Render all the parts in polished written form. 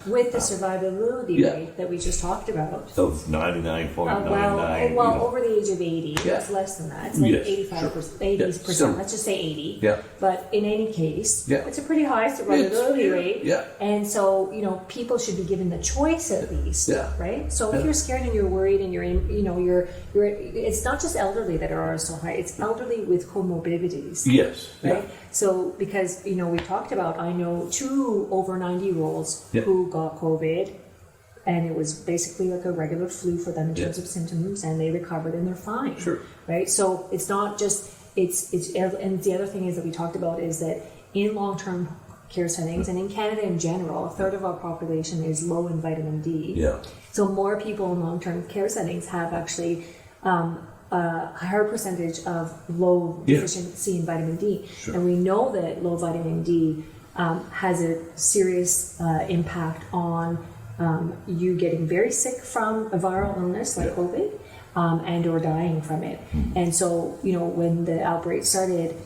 With the survivability rate that we just talked about. Of 99.99. Well, over the age of 80, it's less than that. It's like 85%, 80%, let's just say 80. Yeah. But in any case, it's a pretty high survivability rate. Yeah. And so, people should be given the choice at least, right? So if you're scared and you're worried and you're in, you're it's not just elderly that are so high, it's elderly with comorbidities. Yes. Right? So, because, we talked about, I know 2 over 90-year-olds who got COVID, and it was basically like a regular flu for them in terms of symptoms, and they recovered and they're fine. Sure. Right? So, it's not just, and the other thing is that we talked about is that in long-term care settings, and in Canada in general, a third of our population is low in vitamin D. Yeah. So, more people in long-term care settings have actually a higher percentage of low deficiency in vitamin D. Sure. And we know that low vitamin D has a serious impact on you getting very sick from a viral illness like COVID and or dying from it. And so, when the outbreak started,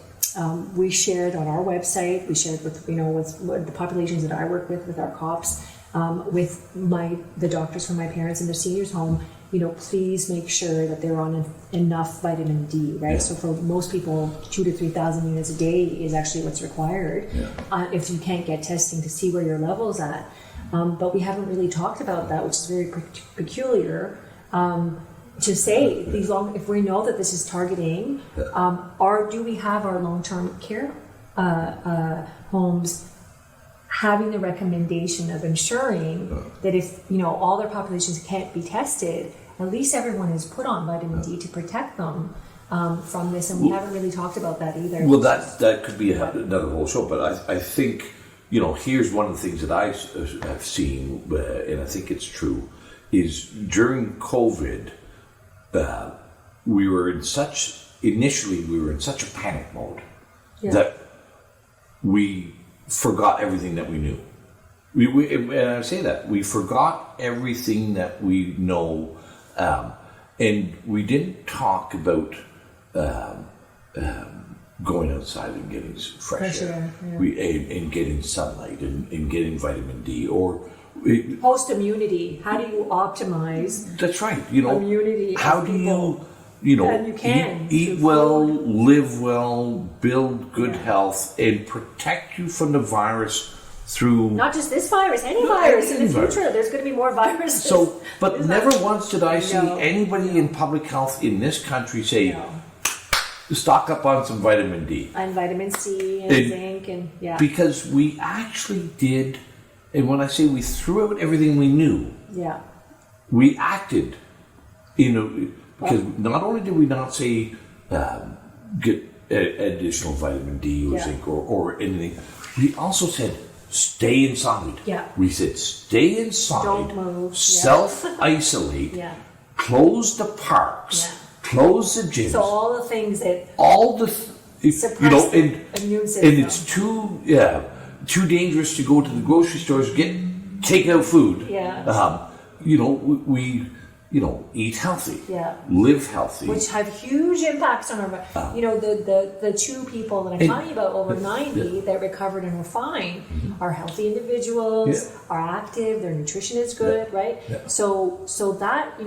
we shared on our website, we shared with, with the populations that I work with our COPs, with the doctors from my parents in the seniors home, please make sure that they're on enough vitamin D, right? Yeah. So for most people, 2,000 to 3,000 units a day is actually what's required. Yeah. If you can't get testing to see where your level's at. But we haven't really talked about that, which is very peculiar. To say if we know that this is targeting, do we have our long-term care homes having the recommendation of ensuring that if all their populations can't be tested, at least everyone is put on vitamin D to protect them from this, and we haven't really talked about that either. Well, that could be another whole show, but I think here's one of the things that I have seen, and I think it's true, is during COVID, we were in such a panic mode that we forgot everything that we knew. And I say that we forgot everything that we know, and we didn't talk about going outside and getting fresh air, and getting sunlight and getting vitamin D or host immunity. How do you optimize? That's right. Immunity. How do you? And you can eat well, live well, build good health, and protect you from the virus through not just this virus, any virus in the future. There's going to be more viruses. So, but never once did I see anybody in public health in this country say, stock up on some vitamin D and vitamin C and zinc and because we actually did. And when I say we threw out everything we knew, we acted because not only did we not say get additional vitamin D or zinc or anything, we also said stay inside. Yeah. We said stay inside. Don't move. Self-isolate. Close the parks. Close the gyms. So all the things that suppress the immune system. And it's too dangerous to go to the grocery stores, get takeout food. We eat healthy, live healthy, which have huge impacts on our. The 2 people that I'm talking about over 90 that recovered and were fine are healthy individuals, are active, their nutrition is good, right? So that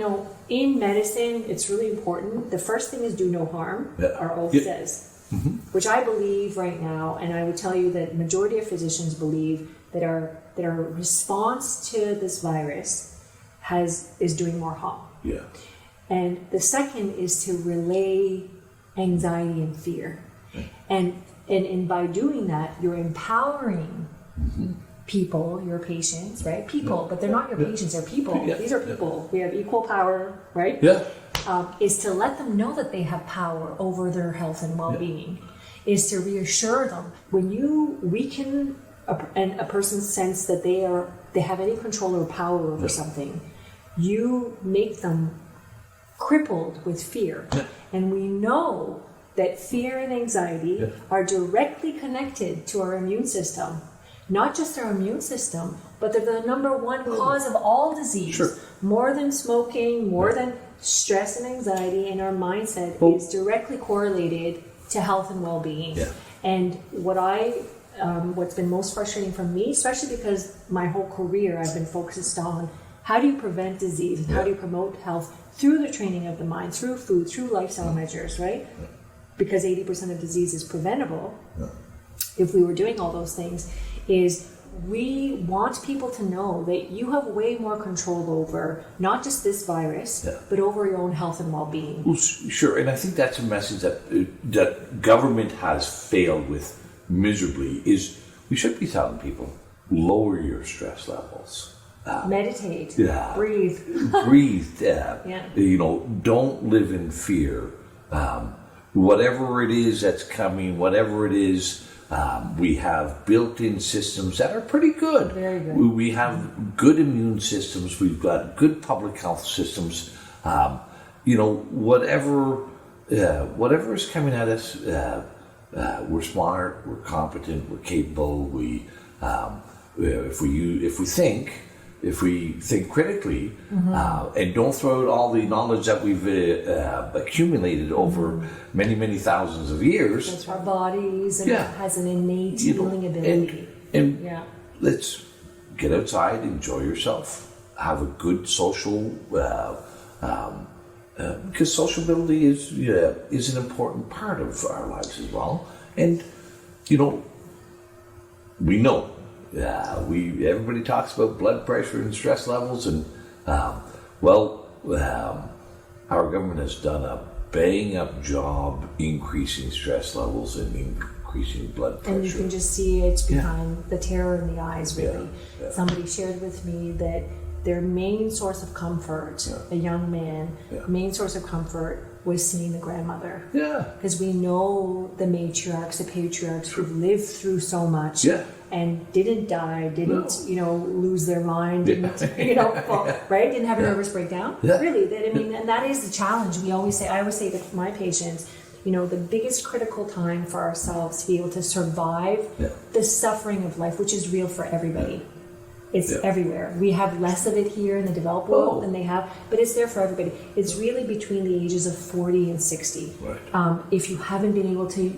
in medicine, it's really important. The first thing is do no harm. Our oath says. Which I believe right now, and I would tell you that majority of physicians believe that our response to this virus is doing more harm. And the second is to relay anxiety and fear. And by doing that, you're empowering people, your patients, right? People, but they're not your patients, they're people. These are people. We have equal power, right? Is to let them know that they have power over their health and well-being, is to reassure them. When you weaken a person's sense that they have any control or power over something, you make them crippled with fear. And we know that fear and anxiety are directly connected to our immune system. Not just our immune system, but they're the number 1 cause of all disease. More than smoking, more than stress and anxiety, and our mindset is directly correlated to health and well-being. And what I what's been most frustrating for me, especially because my whole career I've been focused on how do you prevent disease and how do you promote health through the training of the mind, through food, through lifestyle measures, right? Because 80% of disease is preventable. If we were doing all those things, is we want people to know that you have way more control over not just this virus, but over your own health and well-being. Well, sure, and I think that's a message that government has failed with miserably. Is we should be telling people, lower your stress levels. Meditate. Breathe. Breathe. Don't live in fear. Whatever it is that's coming, whatever it is, we have built-in systems that are pretty good. Very good. We have good immune systems. We've got good public health systems. Whatever is coming at us, we're smart, we're competent, we're capable. If we think critically and don't throw out all the knowledge that we've accumulated over many, many thousands of years. That's our bodies, and it has an innate healing ability. And let's get outside, enjoy yourself, have a good social, because sociability is an important part of our lives as well. And, we know. Everybody talks about blood pressure and stress levels, and our government has done a bang-up job increasing stress levels and increasing blood pressure. And you can just see it behind the terror in the eyes, really. Somebody shared with me that their main source of comfort, a young man, main source of comfort was seeing the grandmother. Because we know the matriarchs, the patriarchs who've lived through so much. And didn't die, lose their mind, didn't have a nervous breakdown. Really, and that is the challenge. I always say to my patients, the biggest critical time for ourselves to be able to survive the suffering of life, which is real for everybody. It's everywhere. We have less of it here in the developed world than they have, but it's there for everybody. It's really between the ages of 40 and 60. Right. If you haven't been able to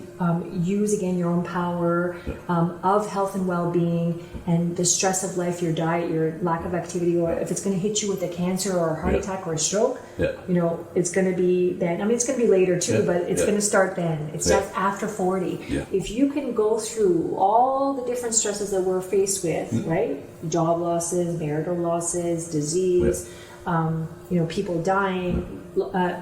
use, again, your own power of health and well-being and the stress of life, your diet, your lack of activity, or if it's going to hit you with a cancer or a heart attack or a stroke, it's going to be then. It's going to be later too, but it's going to start then. It's just after 40. If you can go through all the different stresses that we're faced with, right? Job losses, marital losses, disease, people dying,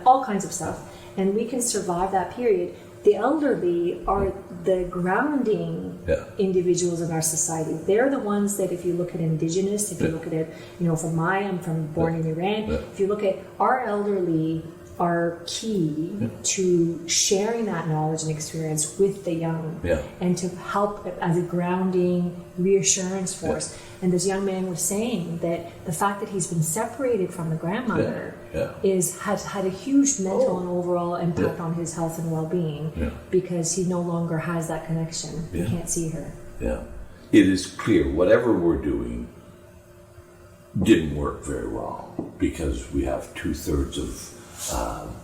all kinds of stuff. And we can survive that period. The elderly are the grounding individuals in our society. They're the ones that, if you look at Indigenous, if you look at it, I'm born in Iran. If you look at our elderly, are key to sharing that knowledge and experience with the young and to help as a grounding reassurance force. And this young man was saying that the fact that he's been separated from the grandmother has had a huge mental and overall impact on his health and well-being because he no longer has that connection. He can't see her. It is clear whatever we're doing didn't work very well because we have 2/3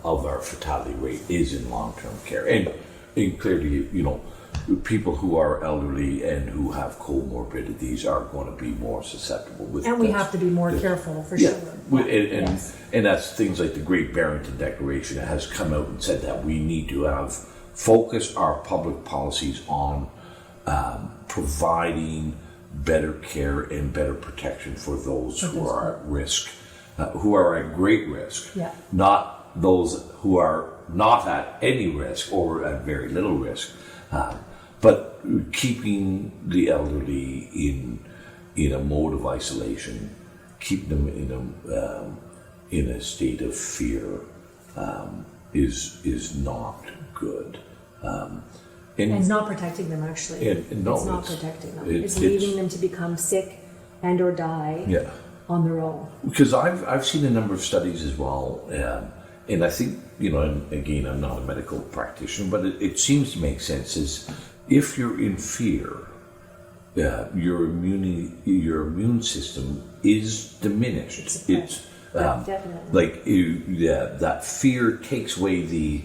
of our fatality rate is in long-term care. And clearly, people who are elderly and who have comorbidities are going to be more susceptible. And we have to be more careful, for sure. And that's things like the Great Barrington Declaration has come out and said that we need to focus our public policies on providing better care and better protection for those who are at risk. Who are at great risk, not those who are not at any risk or at very little risk, but keeping the elderly in a mode of isolation, keep them in a state of fear is not good. And it's not protecting them, actually. It's not protecting them. It's leaving them to become sick and or die. On their own. Because I've seen a number of studies as well, and I think, and again, I'm not a medical practitioner, but it seems to make sense, is if you're in fear, your immune system is diminished. It's definitely. That fear takes away the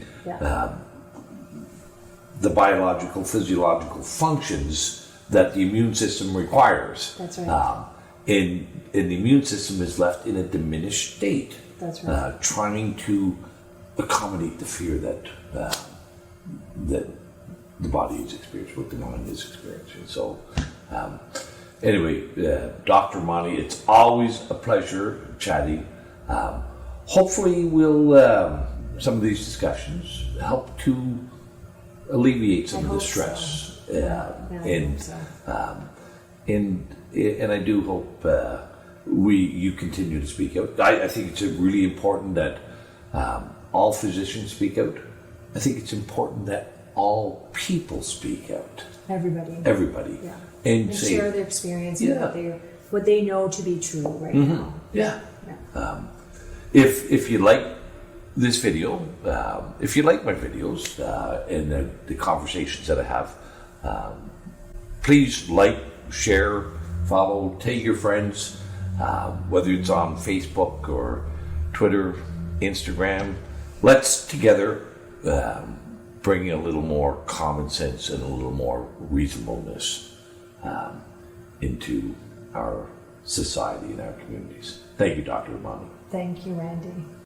biological, physiological functions that the immune system requires. That's right. And the immune system is left in a diminished state. That's right. Trying to accommodate the fear that that the body is experiencing, what the mind is experiencing. So, anyway, Dr. Amani, it's always a pleasure chatting. Hopefully, some of these discussions help to alleviate some of the stress. So. And I do hope you continue to speak out. I think it's really important that all physicians speak out. I think it's important that all people speak out. Everybody. Yeah. And share their experience and what they know to be true right now. Yeah. If you like this video, if you like my videos and the conversations that I have, please like, share, follow, tag your friends, whether it's on Facebook or Twitter, Instagram. Let's together bring a little more common sense and a little more reasonableness into our society and our communities. Thank you, Dr. Amani. Thank you, Randy.